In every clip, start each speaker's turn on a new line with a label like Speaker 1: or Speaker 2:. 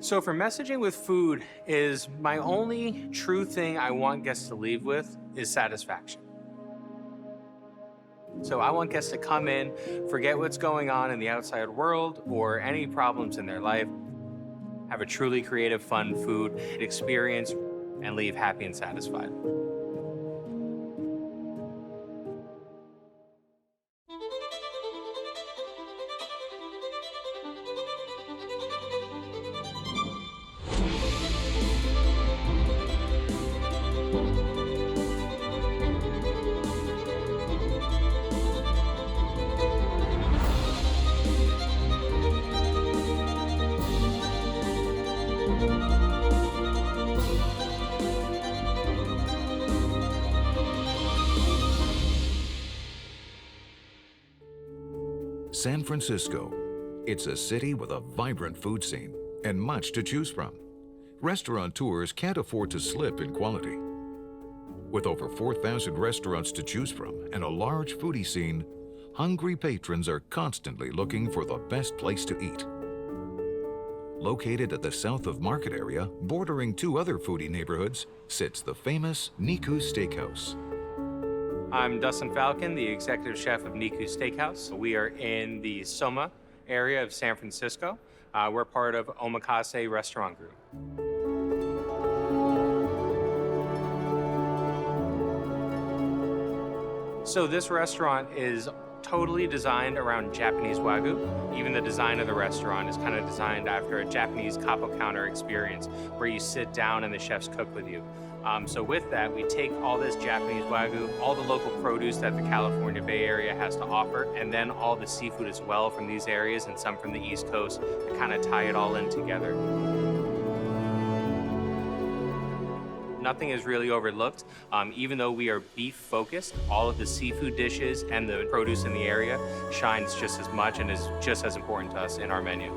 Speaker 1: So for messaging with food is my only true thing I want guests to leave with is satisfaction. So I want guests to come in, forget what's going on in the outside world or any problems in their life, have a truly creative, fun food experience, and leave happy and satisfied.
Speaker 2: San Francisco. It's a city with a vibrant food scene and much to choose from. Restaurateurs can't afford to slip in quality. With over 4,000 restaurants to choose from and a large foodie scene, hungry patrons are constantly looking for the best place to eat. Located at the south of Market area, bordering two other foodie neighborhoods, sits the famous Niku Steakhouse.
Speaker 1: I'm Dustin Falcon, the executive chef of Niku Steakhouse. We are in the Soma area of San Francisco. We're part of Omakase Restaurant Group. So this restaurant is totally designed around Japanese Wagyu. Even the design of the restaurant is kind of designed after a Japanese capo counter experience where you sit down and the chefs cook with you. So with that, we take all this Japanese Wagyu, all the local produce that the California Bay Area has to offer, and then all the seafood as well from these areas and some from the East Coast to kind of tie it all in together. Nothing is really overlooked. Even though we are beef focused, all of the seafood dishes and the produce in the area shines just as much and is just as important to us in our menu.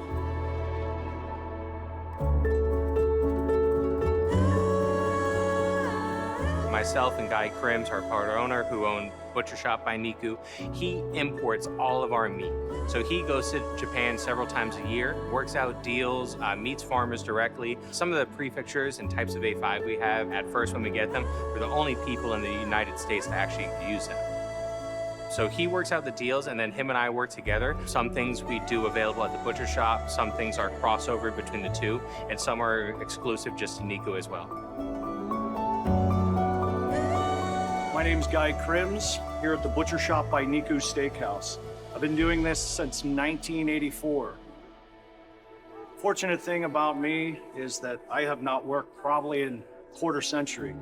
Speaker 1: Myself and Guy Crims, our part owner, who own Butcher Shop by Niku, he imports all of our meat. So he goes to Japan several times a year, works out deals, meets farmers directly. Some of the prefectures and types of A5 we have, at first when we get them, we're the only people in the United States to actually use them. So he works out the deals, and then him and I work together. Some things we do available at the butcher shop, some things are crossover between the two, and some are exclusive just to Niku as well.
Speaker 3: My name's Guy Crims, here at the Butcher Shop by Niku Steakhouse. I've been doing this since 1984. Fortunate thing about me is that I have not worked probably in a quarter century.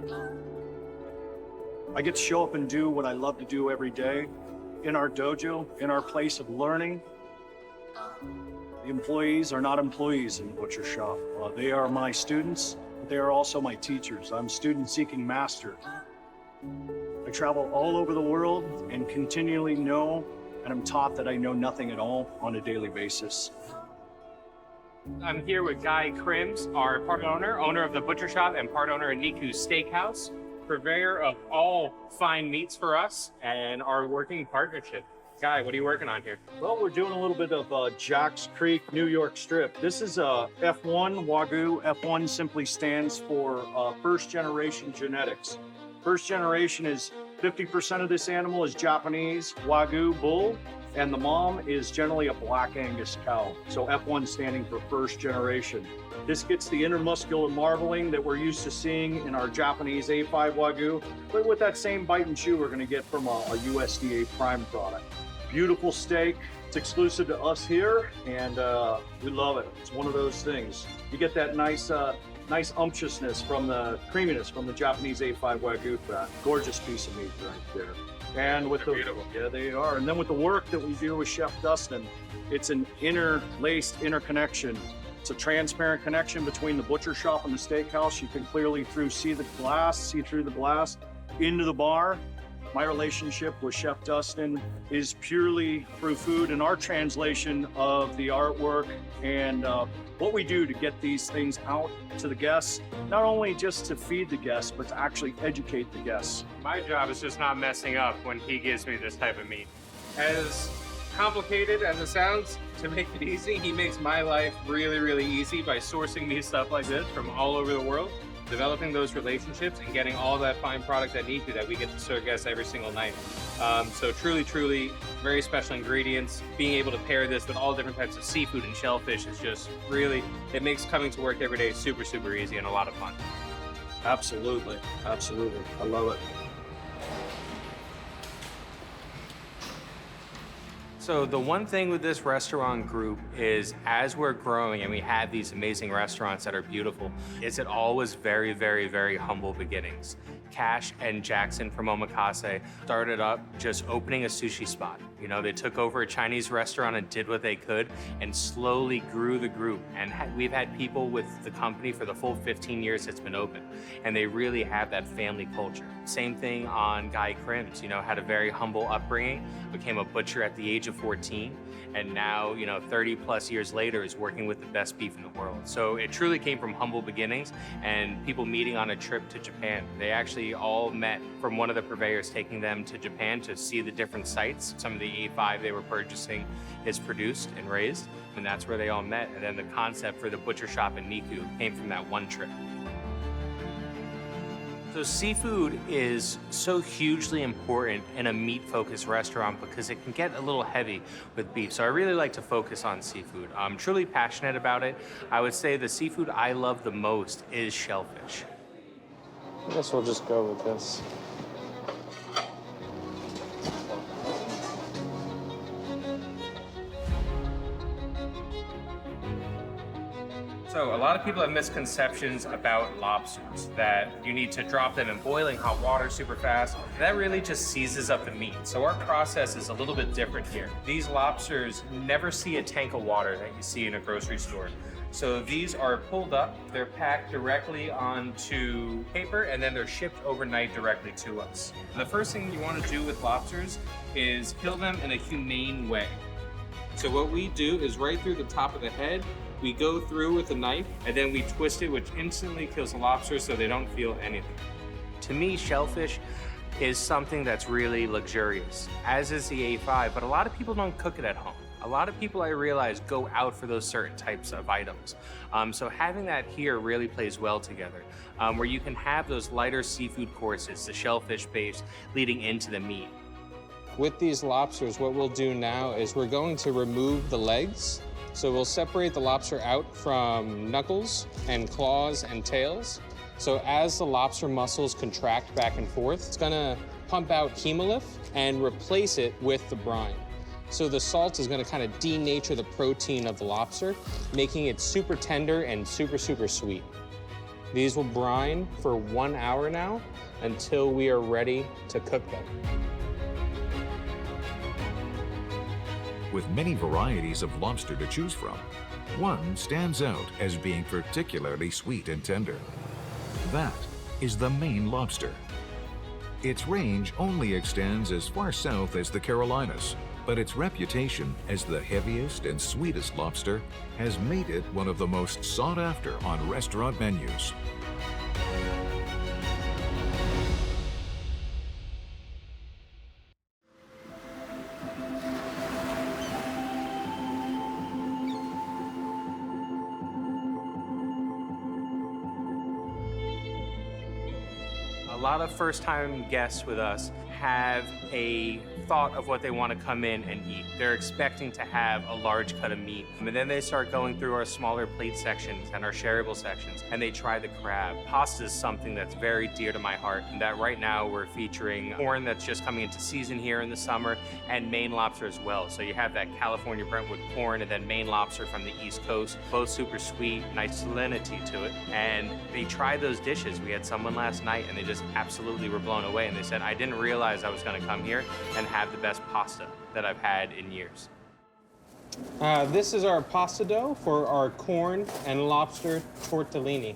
Speaker 3: I get to show up and do what I love to do every day in our dojo, in our place of learning. The employees are not employees in the Butcher Shop. They are my students, but they are also my teachers. I'm a student-seeking master. I travel all over the world and continually know, and I'm taught that I know nothing at all on a daily basis.
Speaker 1: I'm here with Guy Crims, our part owner of the Butcher Shop and part owner of Niku Steakhouse, purveyor of all fine meats for us and our working partnership. Guy, what are you working on here?
Speaker 3: Well, we're doing a little bit of Jacks Creek, New York strip. This is F1 Wagyu. F1 simply stands for first generation genetics. First generation is 50% of this animal is Japanese Wagyu bull, and the mom is generally a Black Angus cow. So F1 standing for first generation. This gets the intermuscular marbling that we're used to seeing in our Japanese A5 Wagyu, but with that same bite and chew we're gonna get from a USDA prime product. Beautiful steak. It's exclusive to us here, and we love it. It's one of those things. You get that nice umptiousness from the creaminess from the Japanese A5 Wagyu fat. Gorgeous piece of meat right there. And with yeah, they are. And then with the work that we do with Chef Dustin, it's an interlaced interconnection. It's a transparent connection between the butcher shop and the steakhouse. You can clearly see through the glass into the bar. My relationship with Chef Dustin is purely through food and our translation of the artwork and what we do to get these things out to the guests, not only just to feed the guests, but to actually educate the guests.
Speaker 1: My job is just not messing up when he gives me this type of meat. As complicated as it sounds, to make it easy, he makes my life really, really easy by sourcing me stuff like this from all over the world, developing those relationships and getting all that fine product at Niku that we get to serve guests every single night. So truly, truly very special ingredients. Being able to pair this with all different types of seafood and shellfish is just really, it makes coming to work every day super, super easy and a lot of fun.
Speaker 3: Absolutely, absolutely. I love it.
Speaker 1: So the one thing with this restaurant group is as we're growing and we have these amazing restaurants that are beautiful, is it always very, very, very humble beginnings. Cash and Jackson from Omakase started up just opening a sushi spot. You know, they took over a Chinese restaurant and did what they could and slowly grew the group. And we've had people with the company for the full 15 years it's been open. And they really have that family culture. Same thing on Guy Crims, you know, had a very humble upbringing, became a butcher at the age of 14, and now, you know, 30 plus years later is working with the best beef in the world. So it truly came from humble beginnings and people meeting on a trip to Japan. They actually all met from one of the purveyors taking them to Japan to see the different sites. Some of the A5 they were purchasing is produced and raised, and that's where they all met. And then the concept for the butcher shop in Niku came from that one trip. So seafood is so hugely important in a meat-focused restaurant because it can get a little heavy with beef. So I really like to focus on seafood. I'm truly passionate about it. I would say the seafood I love the most is shellfish.
Speaker 4: I guess we'll just go with this.
Speaker 1: So a lot of people have misconceptions about lobsters, that you need to drop them in boiling hot water super fast. That really just seizes up the meat. So our process is a little bit different here. These lobsters never see a tank of water that you see in a grocery store. So these are pulled up, they're packed directly onto paper, and then they're shipped overnight directly to us. The first thing you want to do with lobsters is kill them in a humane way. So what we do is right through the top of the head, we go through with a knife, and then we twist it, which instantly kills the lobster so they don't feel anything. To me, shellfish is something that's really luxurious, as is the A5, but a lot of people don't cook it at home. A lot of people, I realize, go out for those certain types of items. So having that here really plays well together, where you can have those lighter seafood courses, the shellfish base, leading into the meat.
Speaker 4: With these lobsters, what we'll do now is we're going to remove the legs. So we'll separate the lobster out from knuckles and claws and tails. So as the lobster muscles contract back and forth, it's gonna pump out hemolymph and replace it with the brine. So the salt is gonna kind of denature the protein of the lobster, making it super tender and super, super sweet. These will brine for 1 hour now until we are ready to cook them.
Speaker 2: With many varieties of lobster to choose from, one stands out as being particularly sweet and tender. That is the Maine lobster. Its range only extends as far south as the Carolinas, but its reputation as the heaviest and sweetest lobster has made it one of the most sought after on restaurant menus.
Speaker 1: A lot of first-time guests with us have a thought of what they want to come in and eat. They're expecting to have a large cut of meat. And then they start going through our smaller plate sections and our shareable sections, and they try the crab. Pasta is something that's very dear to my heart, and that right now we're featuring corn that's just coming into season here in the summer, and Maine lobster as well. So you have that California Brentwood corn and then Maine lobster from the East Coast, both super sweet, nice salinity to it. And they try those dishes. We had someone last night, and they just absolutely were blown away, and they said, I didn't realize I was going to come here and have the best pasta that I've had in years.
Speaker 4: This is our pasta dough for our corn and lobster tortellini.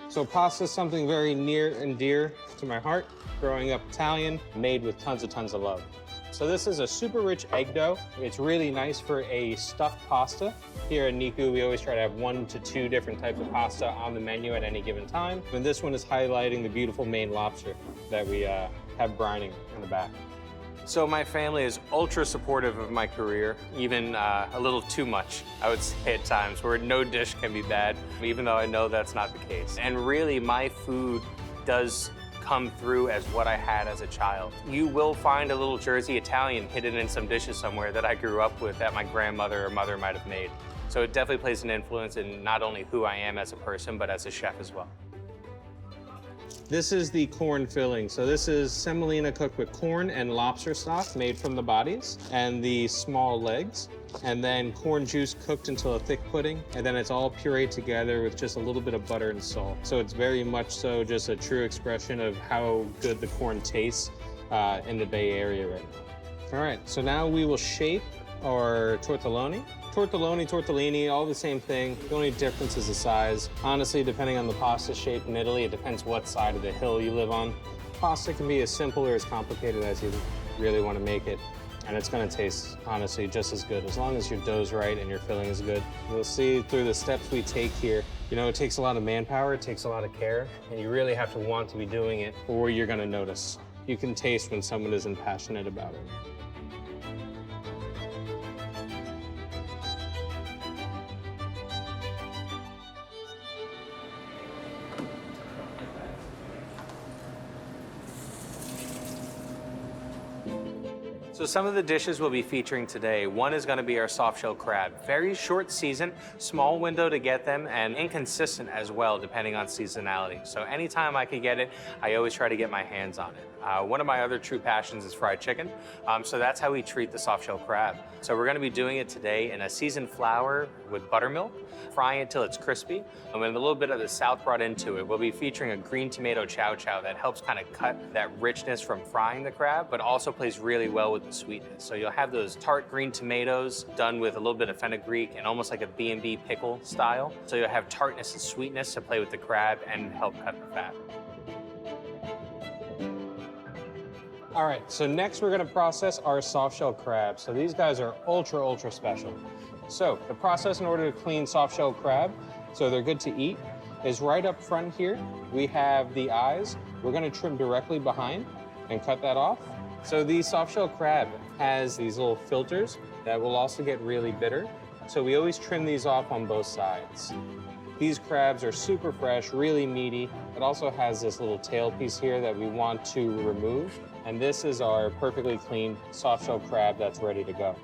Speaker 4: So pasta is something very near and dear to my heart. Growing up Italian, made with tons of love. So this is a super rich egg dough. It's really nice for a stuffed pasta. Here at Niku, we always try to have 1 to 2 different types of pasta on the menu at any given time. And this one is highlighting the beautiful Maine lobster that we have brining in the back.
Speaker 1: So my family is ultra supportive of my career, even a little too much, I would say at times, where no dish can be bad, even though I know that's not the case. And really, my food does come through as what I had as a child. You will find a little Jersey Italian hidden in some dishes somewhere that I grew up with that my grandmother or mother might have made. So it definitely plays an influence in not only who I am as a person, but as a chef as well.
Speaker 4: This is the corn filling. So this is semolina cooked with corn and lobster stock made from the bodies and the small legs. And then corn juice cooked until a thick pudding. And then it's all pureed together with just a little bit of butter and salt. So it's very much so just a true expression of how good the corn tastes in the Bay Area right now. All right, so now we will shape our tortelloni. Tortellini, all the same thing. The only difference is the size. Honestly, depending on the pasta shape in Italy, it depends what side of the hill you live on. Pasta can be as simple or as complicated as you really want to make it. And it's going to taste, honestly, just as good, as long as your dough's right and your filling is good. You'll see through the steps we take here, you know, it takes a lot of manpower, it takes a lot of care, and you really have to want to be doing it, or you're going to notice. You can taste when someone isn't passionate about it.
Speaker 1: So some of the dishes we'll be featuring today, one is going to be our soft shell crab. Very short season, small window to get them, and inconsistent as well, depending on seasonality. So anytime I can get it, I always try to get my hands on it. One of my other true passions is fried chicken, so that's how we treat the soft shell crab. So we're going to be doing it today in a seasoned flour with buttermilk, frying it till it's crispy, and with a little bit of the South brought into it. We'll be featuring a green tomato chow chow that helps kind of cut that richness from frying the crab, but also plays really well with the sweetness. So you'll have those tart green tomatoes done with a little bit of fenugreek and almost like a B&B pickle style. So you'll have tartness and sweetness to play with the crab and help cut the fat.
Speaker 4: All right, so next we're gonna process our soft shell crab. So these guys are ultra special. So the process in order to clean soft shell crab, so they're good to eat, is right up front here. We have the eyes. We're gonna trim directly behind and cut that off. So the soft shell crab has these little filters that will also get really bitter. So we always trim these off on both sides. These crabs are super fresh, really meaty. It also has this little tail piece here that we want to remove. And this is our perfectly clean soft shell crab that's ready to go.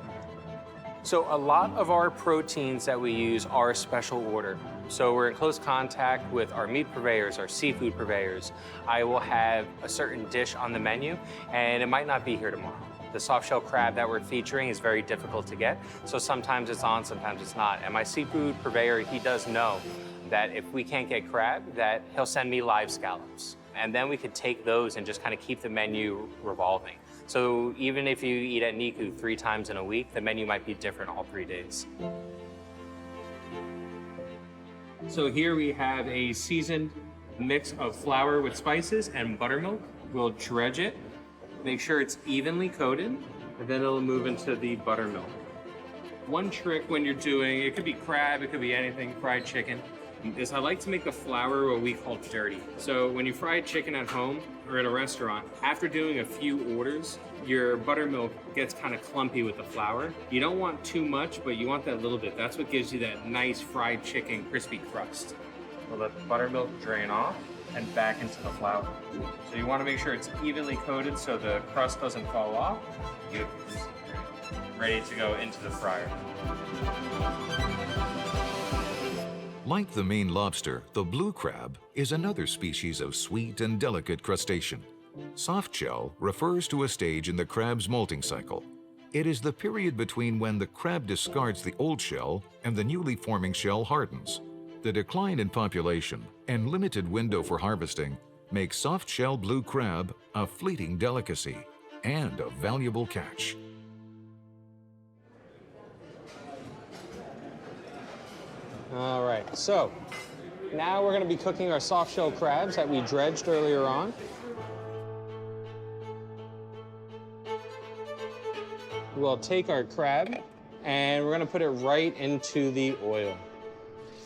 Speaker 1: So a lot of our proteins that we use are special order. So we're in close contact with our meat purveyors, our seafood purveyors. I will have a certain dish on the menu, and it might not be here tomorrow. The soft shell crab that we're featuring is very difficult to get, so sometimes it's on, sometimes it's not. And my seafood purveyor, he does know that if we can't get crab, that he'll send me live scallops. And then we could take those and just kind of keep the menu revolving. So even if you eat at Niku 3 times in a week, the menu might be different all 3 days. So here we have a seasoned mix of flour with spices and buttermilk. We'll dredge it, make sure it's evenly coated, and then it'll move into the buttermilk. One trick when you're doing, it could be crab, it could be anything, fried chicken, is I like to make the flour what we call dirty. So when you fry chicken at home or at a restaurant, after doing a few orders, your buttermilk gets kind of clumpy with the flour. You don't want too much, but you want that little bit. That's what gives you that nice fried chicken crispy crust. We'll let the buttermilk drain off and back into the flour. So you want to make sure it's evenly coated so the crust doesn't fall off. You're ready to go into the fryer.
Speaker 2: Like the Maine lobster, the blue crab is another species of sweet and delicate crustacean. Soft shell refers to a stage in the crab's molting cycle. It is the period between when the crab discards the old shell and the newly forming shell hardens. The decline in population and limited window for harvesting make soft shell blue crab a fleeting delicacy and a valuable catch.
Speaker 4: All right, so now we're gonna be cooking our soft shell crabs that we dredged earlier on. We'll take our crab and we're gonna put it right into the oil.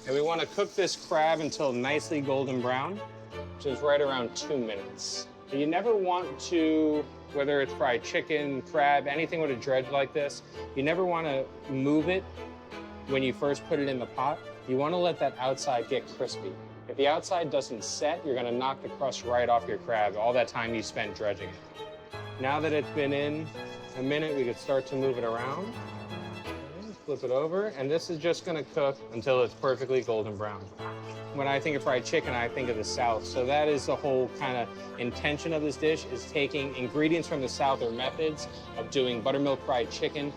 Speaker 4: And we wanna cook this crab until nicely golden brown, which is right around 2 minutes. You never want to, whether it's fried chicken, crab, anything with a dredge like this, you never want to move it when you first put it in the pot. You want to let that outside get crispy. If the outside doesn't set, you're going to knock the crust right off your crab, all that time you spent dredging it. Now that it's been in a minute, we could start to move it around. Flip it over, and this is just going to cook until it's perfectly golden brown. When I think of fried chicken, I think of the South. So that is the whole kind of intention of this dish, is taking ingredients from the South or methods of doing buttermilk fried chicken.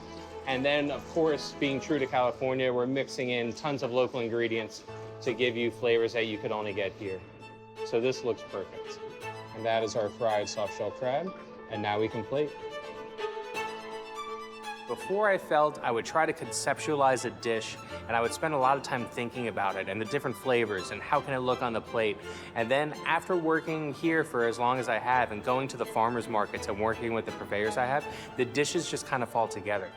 Speaker 4: And then, of course, being true to California, we're mixing in tons of local ingredients to give you flavors that you could only get here. So this looks perfect. And that is our fried soft-shell crab. And now we can plate.
Speaker 1: Before I felt I would try to conceptualize a dish, and I would spend a lot of time thinking about it and the different flavors and how can it look on the plate. And then after working here for as long as I have and going to the farmers markets and working with the purveyors I have, the dishes just kind of fall together.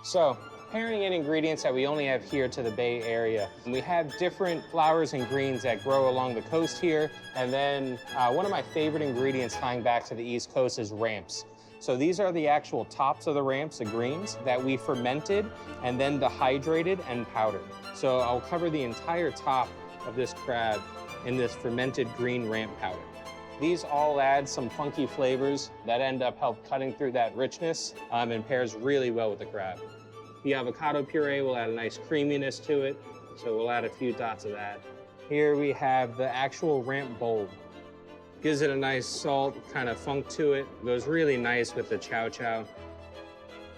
Speaker 4: So, pairing in ingredients that we only have here to the Bay Area. We have different flowers and greens that grow along the coast here. And then one of my favorite ingredients tying back to the East Coast is ramps. So these are the actual tops of the ramps, the greens, that we fermented and then dehydrated and powdered. So I'll cover the entire top of this crab in this fermented green ramp powder. These all add some funky flavors that end up help cutting through that richness and pairs really well with the crab. The avocado puree will add a nice creaminess to it, so we'll add a few dots of that. Here we have the actual ramp bowl. Gives it a nice salt kind of funk to it. Goes really nice with the chow chow.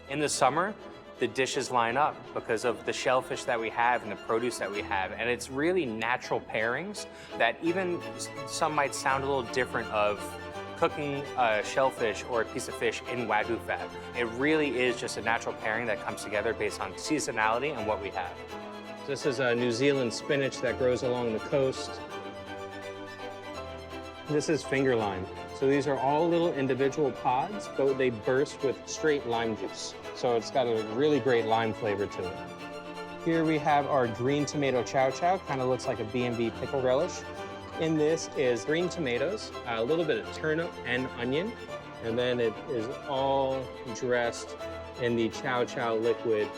Speaker 1: In the summer, the dishes line up because of the shellfish that we have and the produce that we have. And it's really natural pairings that even some might sound a little different of cooking shellfish or a piece of fish in Wagyu fat. It really is just a natural pairing that comes together based on seasonality and what we have.
Speaker 4: This is a New Zealand spinach that grows along the coast. This is finger lime. So these are all little individual pods, but they burst with straight lime juice. So it's got a really great lime flavor to it. Here we have our green tomato chow chow, kind of looks like a B&B pickle relish. In this is green tomatoes, a little bit of turnip and onion, and then it is all dressed in the chow chow liquid.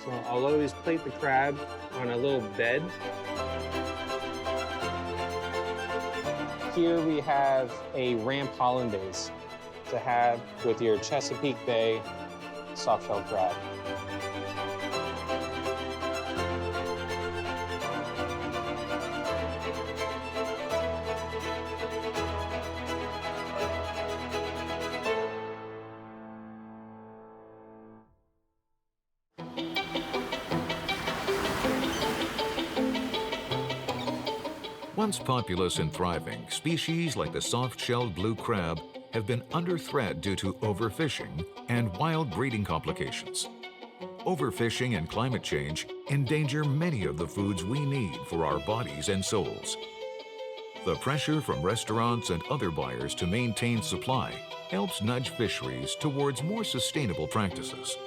Speaker 4: So I'll always plate the crab on a little bed. Here we have a ramp hollandaise to have with your Chesapeake Bay soft-shell crab.
Speaker 2: Once populous and thriving, species like the soft-shelled blue crab have been under threat due to overfishing and wild breeding complications. Overfishing and climate change endanger many of the foods we need for our bodies and souls. The pressure from restaurants and other buyers to maintain supply helps nudge fisheries towards more sustainable practices.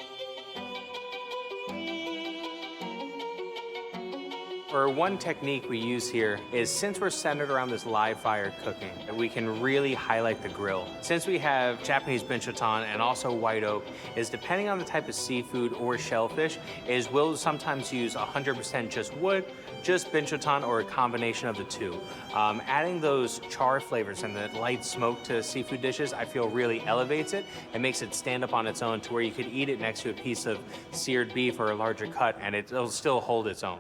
Speaker 1: Or one technique we use here is, since we're centered around this live fire cooking, we can really highlight the grill. Since we have Japanese binchotan and also white oak, is depending on the type of seafood or shellfish, is we'll sometimes use 100% just wood, just binchotan, or a combination of the two. Adding those char flavors and the light smoke to seafood dishes, I feel really elevates it and makes it stand up on its own to where you could eat it next to a piece of seared beef or a larger cut and it'll still hold its own.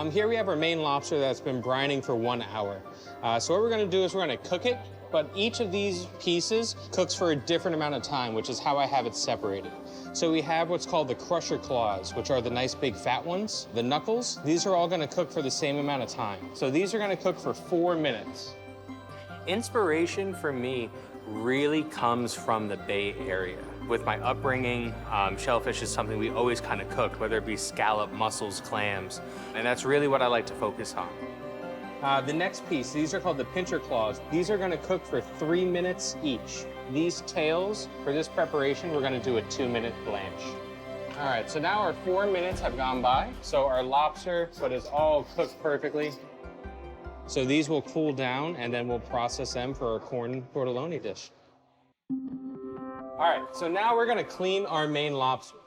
Speaker 4: Here we have our Maine lobster that's been brining for 1 hour. So what we're gonna do is we're gonna cook it, but each of these pieces cooks for a different amount of time, which is how I have it separated. So we have what's called the crusher claws, which are the nice big fat ones. The knuckles, these are all gonna cook for the same amount of time. So these are gonna cook for 4 minutes.
Speaker 1: Inspiration for me really comes from the Bay Area. With my upbringing, shellfish is something we always kind of cook, whether it be scallop, mussels, clams, and that's really what I like to focus on.
Speaker 4: The next piece, these are called the pincher claws. These are gonna cook for 3 minutes each. These tails, for this preparation, we're gonna do a 2-minute blanch. All right, so now our 4 minutes have gone by. So our lobster, but is all cooked perfectly. So these will cool down and then we'll process them for our corn tortelloni dish. All right, so now we're gonna clean our Maine lobsters.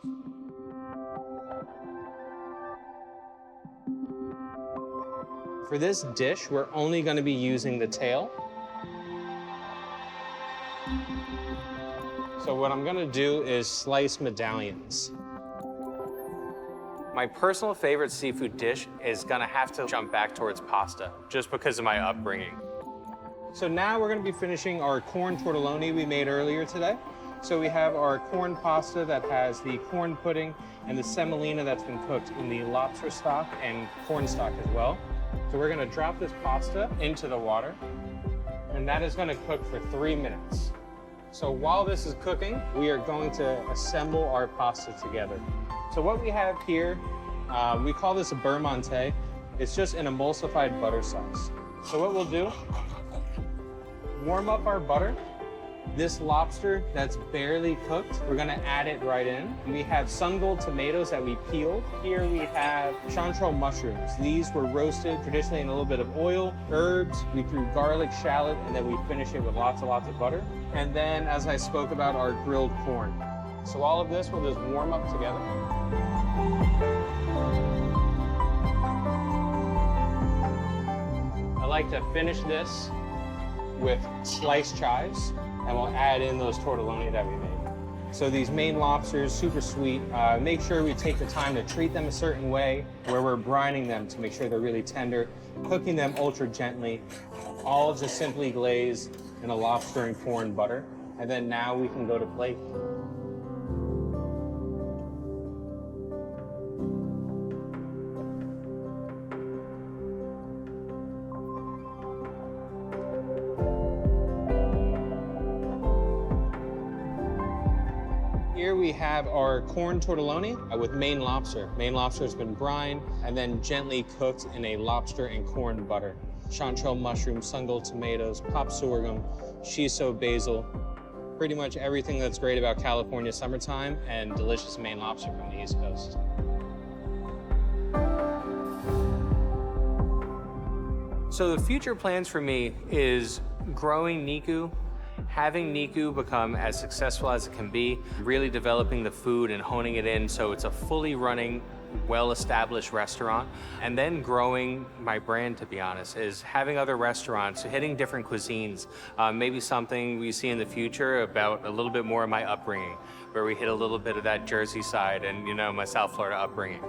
Speaker 4: For this dish, we're only gonna be using the tail. So what I'm gonna do is slice medallions.
Speaker 1: My personal favorite seafood dish is gonna have to jump back towards pasta, just because of my upbringing.
Speaker 4: So now we're gonna be finishing our corn tortelloni we made earlier today. So we have our corn pasta that has the corn pudding and the semolina that's been cooked in the lobster stock and corn stock as well. So we're gonna drop this pasta into the water, and that is gonna cook for 3 minutes. So while this is cooking, we are going to assemble our pasta together. So what we have here, we call this a beurre monté. It's just an emulsified butter sauce. So what we'll do, warm up our butter. This lobster that's barely cooked, we're gonna add it right in. We have sun-gold tomatoes that we peeled. Here we have chanterelle mushrooms. These were roasted traditionally in a little bit of oil, herbs. We threw garlic, shallot, and then we finish it with lots and lots of butter. And then, as I spoke about, our grilled corn. So all of this will just warm up together. I like to finish this with sliced chives, and we'll add in those tortelloni that we made. So these Maine lobsters, super sweet. Make sure we take the time to treat them a certain way, where we're brining them to make sure they're really tender, cooking them ultra gently, all just simply glazed in a lobster and corn butter. And then now we can go to plate. Here we have our corn tortelloni with Maine lobster. Maine lobster has been brined and then gently cooked in a lobster and corn butter. Chanterelle mushrooms, sun-gold tomatoes, pop sorghum, shiso basil. Pretty much everything that's great about California summertime and delicious Maine lobster from the East Coast.
Speaker 1: So the future plans for me is growing Niku, having Niku become as successful as it can be, really developing the food and honing it in so it's a fully running, well-established restaurant, and then growing my brand, to be honest, is having other restaurants, hitting different cuisines, maybe something we see in the future about a little bit more of my upbringing, where we hit a little bit of that Jersey side and, you know, my South Florida upbringing.